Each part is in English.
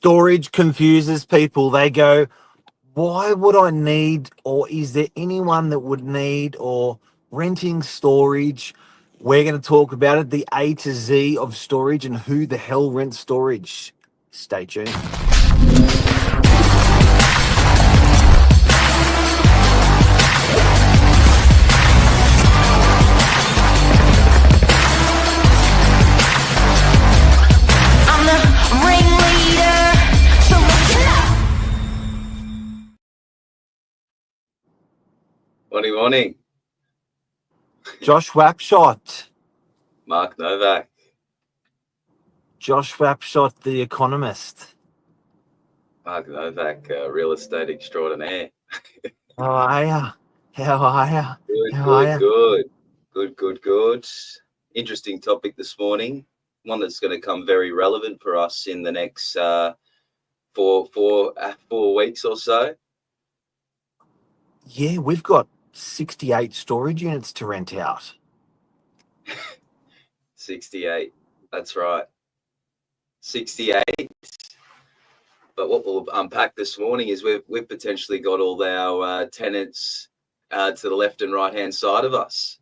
storage confuses people. They go, why would I need, or is there anyone that would need, or renting storage? We're going to talk about it, the A to Z of storage and who the hell rents storage. Stay tuned. I'm the ringleader, so listen up. Morning. Josh Wapshot. Mark Novak. Josh Wapshot, the economist. Mark Novak, real estate extraordinaire. How are ya? How are ya? Good. Interesting topic this morning. One that's going to come very relevant for us in the next 4 weeks or so. Yeah, we've got 68 storage units to rent out. 68. That's right. 68. But what we'll unpack this morning is we've potentially got all our tenants to the left and right hand side of us.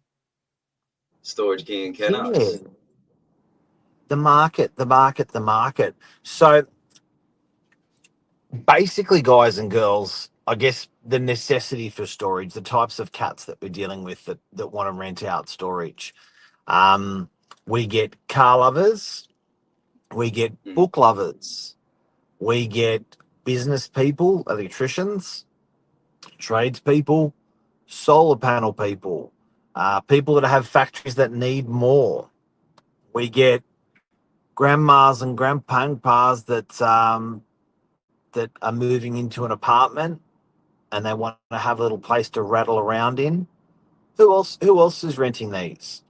Storage King and Kennards. Yeah. The market. So basically, guys and girls, I guess the necessity for storage, the types of cats that we're dealing with that want to rent out storage. We get car lovers, we get book lovers, we get business people, electricians, tradespeople, solar panel people, people that have factories that need more. We get grandmas and grandpas that are moving into an apartment and they want to have a little place to rattle around in. Who else is renting these?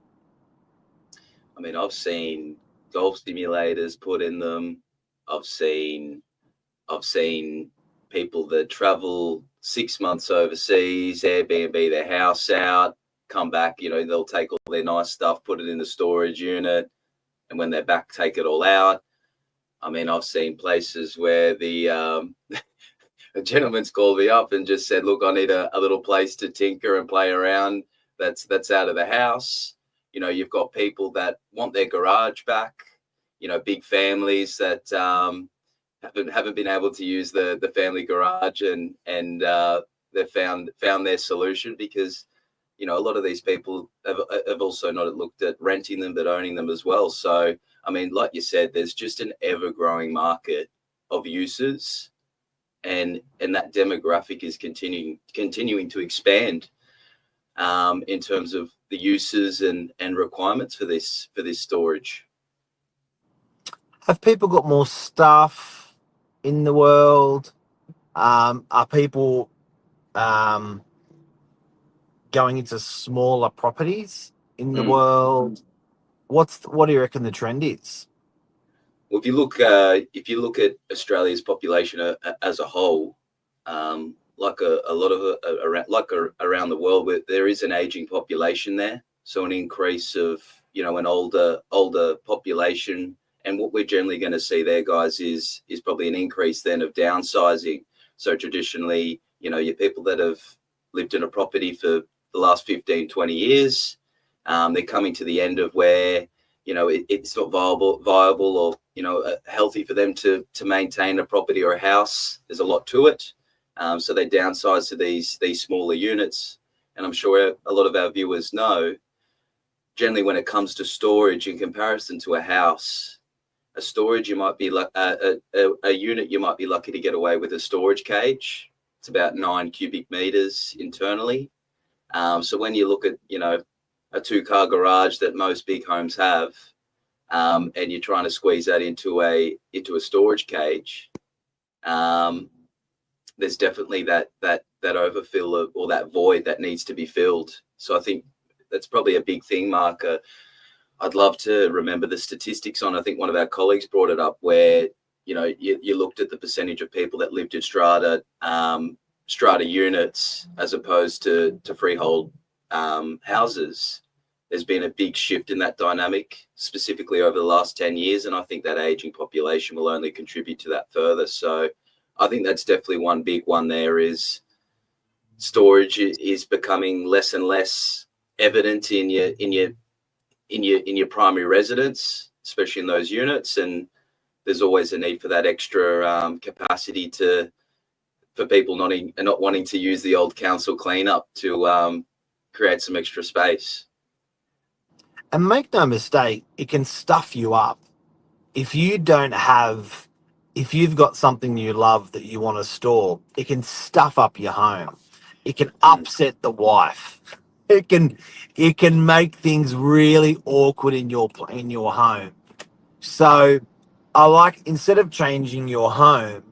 I mean, I've seen golf simulators put in them. I've seen people that travel 6 months overseas, Airbnb their house out, come back, they'll take all their nice stuff, put it in the storage unit, and when they're back, take it all out. I mean, I've seen places where the a gentleman's called me up and just said, look, I need a little place to tinker and play around that's out of the house. You've got people that want their garage back, big families that haven't been able to use the family garage and they've found their solution because, a lot of these people have also not looked at renting them, but owning them as well. So, I mean, like you said, there's just an ever-growing market of uses, and that demographic is continuing to expand in terms of the uses and requirements for this storage. Have people got more stuff in the world? Are people going into smaller properties in the world? What do you reckon the trend is? Well, if you look at Australia's population as a whole, like a lot of around the world, where there is an aging population there, so an increase of an older population, and what we're generally going to see there, guys, is probably an increase then of downsizing. So traditionally, your people that have lived in a property for the last 15, 20 years, they're coming to the end of where it's not viable or healthy for them to maintain a property or a house. There's a lot to it, so they downsize to these smaller units. And I'm sure a lot of our viewers know, generally when it comes to storage in comparison to a house, a storage you might be like a unit you might be lucky to get away with a storage cage. It's about 9 cubic meters internally. So when you look at a 2-car garage that most big homes have, and you're trying to squeeze that into a storage cage, there's definitely that overfill or that void that needs to be filled. So I think that's probably a big thing, Mark. I'd love to remember the statistics on. I think one of our colleagues brought it up where you looked at the percentage of people that lived in strata units as opposed to freehold houses. there's been a big shift in that dynamic, specifically over the last 10 years. And I think that aging population will only contribute to that further. So I think that's definitely one big one there is storage is becoming less and less evident in your primary residence, especially in those units. And there's always a need for that extra capacity for people not wanting to use the old council cleanup to create some extra space. And make no mistake, it can stuff you up. If you've got something you love that you want to store, it can stuff up your home. It can upset the wife. It can make things really awkward in your home. So I like, instead of changing your home,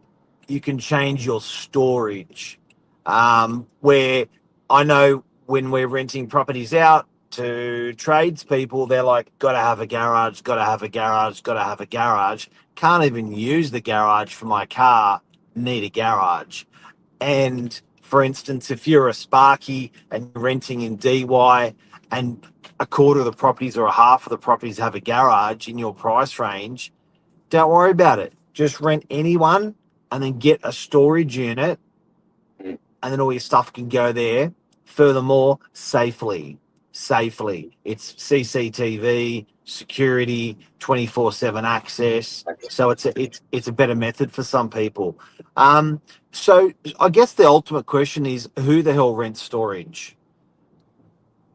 you can change your storage. Where I know when we're renting properties out to tradespeople, they're like, gotta have a garage, gotta have a garage, gotta have a garage. Can't even use the garage for my car, need a garage. And for instance, if you're a Sparky and you're renting in DY and a quarter of the properties or a half of the properties have a garage in your price range, don't worry about it. Just rent anyone and then get a storage unit, and then all your stuff can go there. Furthermore, safely. It's CCTV, security, 24/7 access. So it's a better method for some people. So I guess the ultimate question is, who the hell rents storage?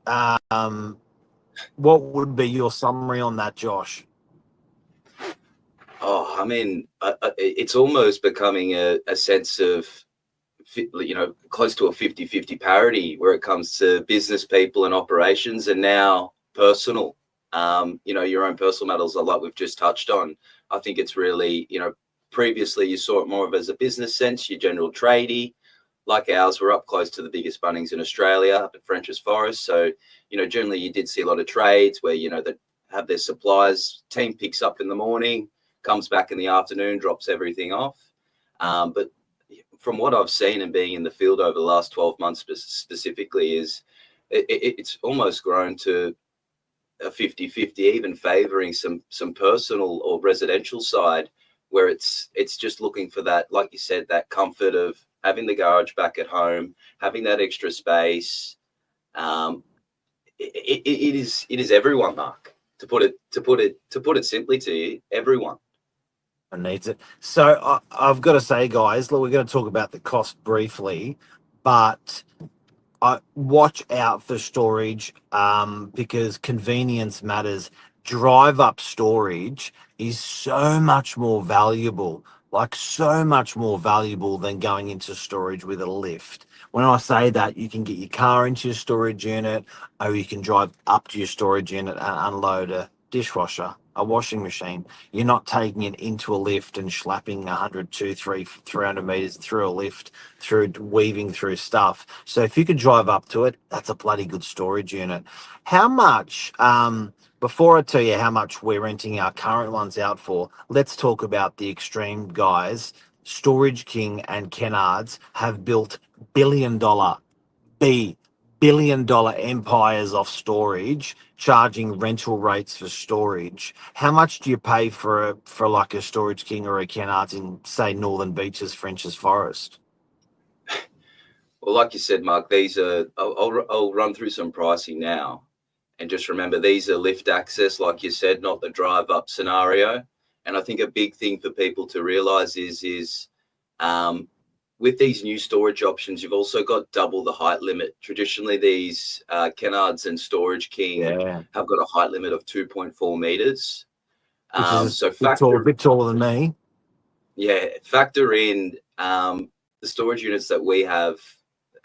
What would be your summary on that, Josh? Oh, I mean, it's almost becoming a sense of, close to a 50-50 parity where it comes to business people and operations, and now personal, your own personal matters, like we've just touched on. I think it's really, previously you saw it more of as a business sense, your general tradie, like ours. We're up close to the biggest Bunnings in Australia, up at Frenchs Forest. So, generally you did see a lot of trades where, that have their supplies, team picks up in the morning, comes back in the afternoon, drops everything off. But from what I've seen and being in the field over the last 12 months specifically, is it's almost grown to a 50-50, even favouring some personal or residential side, where it's just looking for that, like you said, that comfort of having the garage back at home, having that extra space. It is everyone, Mark. To put it simply to you, everyone needs it. So I've got to say, guys, look, we're going to talk about the cost briefly, but watch out for storage because convenience matters. Drive up storage is so much more valuable, than going into storage with a lift. When I say that, you can get your car into your storage unit, or you can drive up to your storage unit and unload a dishwasher, a washing machine. You're not taking it into a lift and slapping 100, 200, 300 meters through a lift, through weaving through stuff. So if you could drive up to it, that's a bloody good storage unit. How much, before I tell you how much we're renting our current ones out for, let's talk about the extreme guys. Storage King and Kennards have built billion-dollar empires off storage, charging rental rates for storage. How much do you pay for like a Storage King or a Kennards in, say, Northern Beaches, Frenchs Forest? Well, like you said, Mark, these are, I'll run through some pricing now. And just remember, these are lift access, like you said, not the drive up scenario. And I think a big thing for people to realize is with these new storage options, you've also got double the height limit. Traditionally, these Kennards and Storage King have got a height limit of 2.4 meters. Which is a bit taller than me. Yeah, factor in the storage units that we have.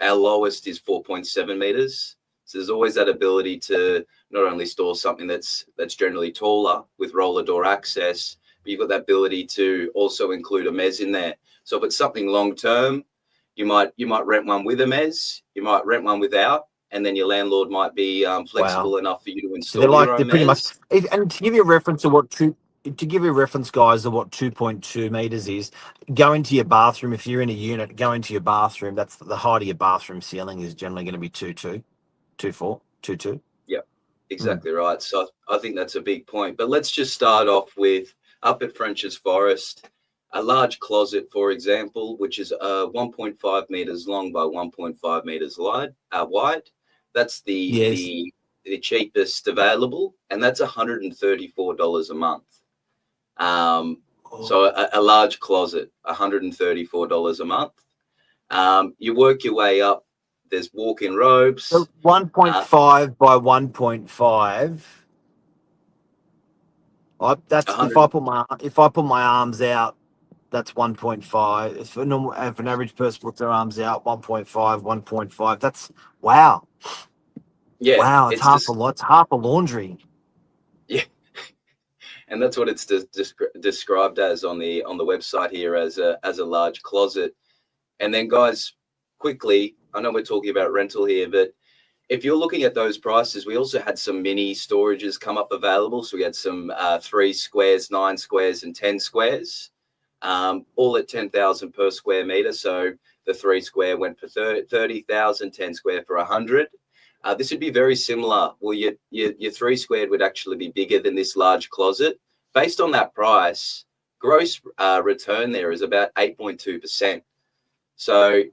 Our lowest is 4.7 meters. So there's always that ability to not only store something that's generally taller with roller door access, but you've got that ability to also include a mez in there. So if it's something long term, you might rent one with a mez, you might rent one without, and then your landlord might be flexible enough for you to install. They're pretty much. And to give you a reference of guys, of what 2.2 meters is, go into your bathroom. If you're in a unit, go into your bathroom. That's the height of your bathroom ceiling is generally going to be 2.2, 2.4, 2.2. exactly right. So I think that's a big point. But let's just start off with up at French's Forest, a large closet, for example, which is 1.5 meters long by 1.5 meters wide. That's Yes. the cheapest available, and that's $134 a month. So a large closet, $134 a month. You work your way up. There's walk-in robes. So 1.5 by 1.5. That's if I put my arms out, that's 1.5. If an average person puts their arms out, 1.5, 1.5. That's wow. Yeah, Wow, it's half a lot. It's half a laundry. Yeah, and that's what it's described as on the website here, as a large closet. And then, guys, quickly, I know we're talking about rental here, but if you're looking at those prices, we also had some mini storages come up available. So we had some 3 squares, 9 squares, and 10 squares, all at 10,000 per square meter. So the 3 square went for 30,000, 10 square for 100. This would be very similar. Well, your 3 squared would actually be bigger than this large closet. Based on that price, gross return there is about 8.2%. So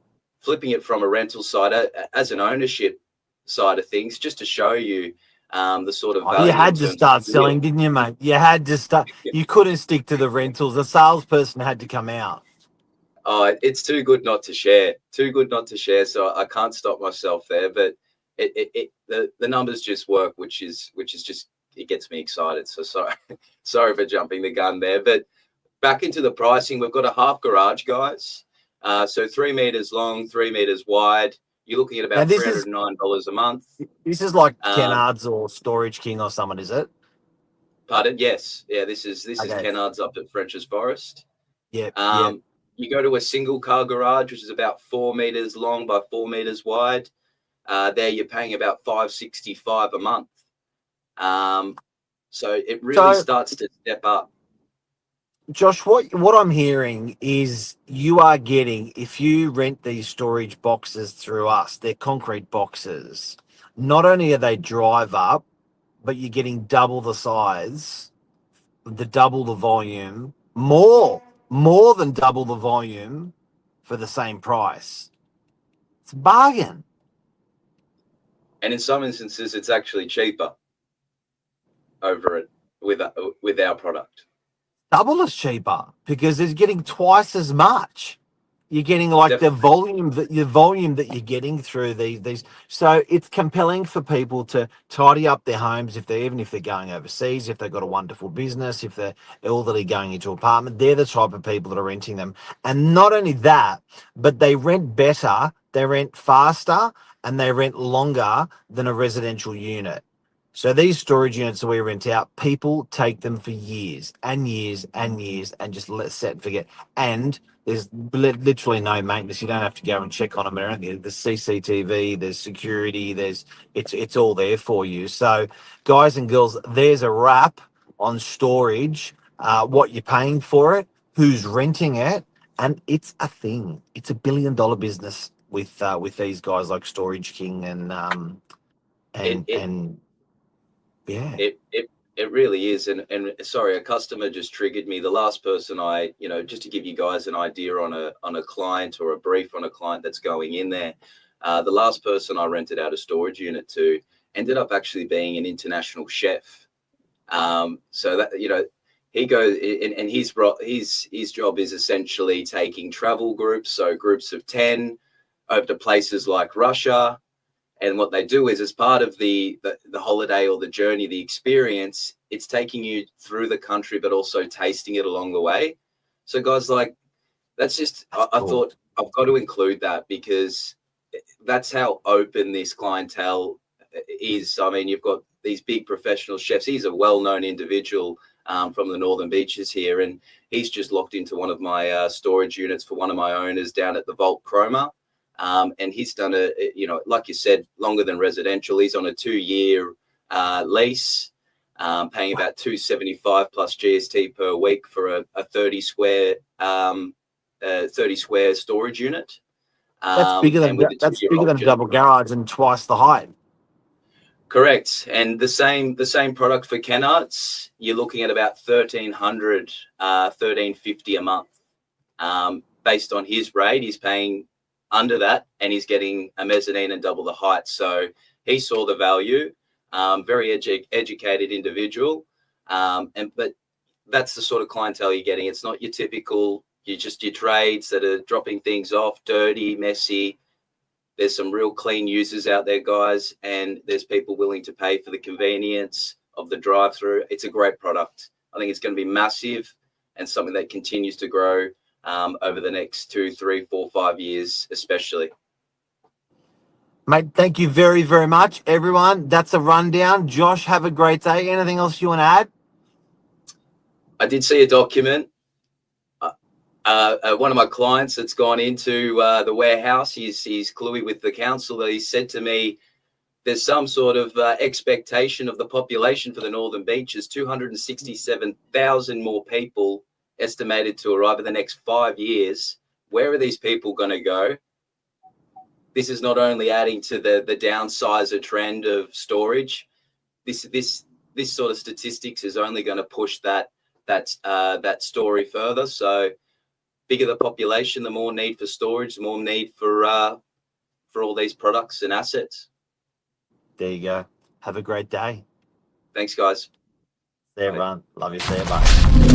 flipping it from a rental side as an ownership side of things, just to show you the sort of value. You had to start selling, didn't you, mate? You had to start. You couldn't stick to the rentals. The salesperson had to come out. Oh, it's too good not to share. Too good not to share. So I can't stop myself there. But the numbers just work, which is just, it gets me excited. So sorry for jumping the gun there. But back into the pricing, we've got a half garage, guys. So 3 meters long, 3 meters wide. You're looking at about $309 a month. This is like Kennards or Storage King or someone, is it? Pardon? Yes. Yeah, this is Kennards up at French's Forest. Yeah. You go to a single car garage, which is about 4 meters long by 4 meters wide. There you're paying about $565 a month. So it really starts to step up. Josh, what I'm hearing is you are getting, if you rent these storage boxes through us, they're concrete boxes. Not only are they drive up, but you're getting double the size, double the volume, more than double the volume for the same price. It's a bargain. And in some instances, it's actually cheaper over it with our product. Double as cheaper because it's getting twice as much. You're getting like the volume that you're getting through these. So it's compelling for people to tidy up their homes even if they're going overseas, if they've got a wonderful business, if they're elderly going into an apartment. They're the type of people that are renting them. And not only that, but they rent better, they rent faster, and they rent longer than a residential unit. So these storage units that we rent out, people take them for years and years and years and just set and forget. And there's literally no maintenance. You don't have to go and check on them or anything. There's CCTV, there's security, it's all there for you. So guys and girls, there's a wrap on storage, what you're paying for it, who's renting it, and it's a thing. It's $1 billion business with these guys like Storage King and yeah. It really is. And sorry, a customer just triggered me. The last person just to give you guys an idea on a client or a brief on a client that's going in there, the last person I rented out a storage unit to ended up actually being an international chef. So that, he goes and his job is essentially taking travel groups, so groups of 10 over to places like Russia. And what they do is, as part of the holiday or the journey, the experience, it's taking you through the country, but also tasting it along the way. So guys, that's just, I thought I've got to include that because that's how open this clientele is. I mean, you've got these big professional chefs. He's a well-known individual from the Northern Beaches here, and he's just locked into one of my storage units for one of my owners down at the Vault Cromer. And he's done like you said, longer than residential. He's on a 2-year lease, paying about $275 plus GST per week for a 30 square storage unit. That's bigger than a double garage and twice the height. Correct. And the same product for Kennards, you're looking at about 1,300, 1,350 a month. Based on his rate, he's paying under that, and he's getting a mezzanine and double the height. So he saw the value. Very educated individual, but that's the sort of clientele you're getting. It's not your typical, your trades that are dropping things off, dirty, messy. There's some real clean users out there, guys, and there's people willing to pay for the convenience of the drive-through. It's a great product. I think it's going to be massive and something that continues to grow over the next 2, 3, 4, 5 years, especially. Mate, thank you very, very much, everyone. That's a rundown. Josh, have a great day. Anything else you want to add? I did see a document. One of my clients that's gone into the warehouse, he's cluey with the council. He said to me, there's some sort of expectation of the population for the Northern Beaches, 267,000 more people estimated to arrive in the next 5 years. Where are these people going to go? This is not only adding to the downsizer trend of storage. This sort of statistics is only going to push that story further. So, bigger the population, the more need for storage, the more need for all these products and assets. There you go. Have a great day. Thanks, guys. See you, everyone. Love you. See you. Bye.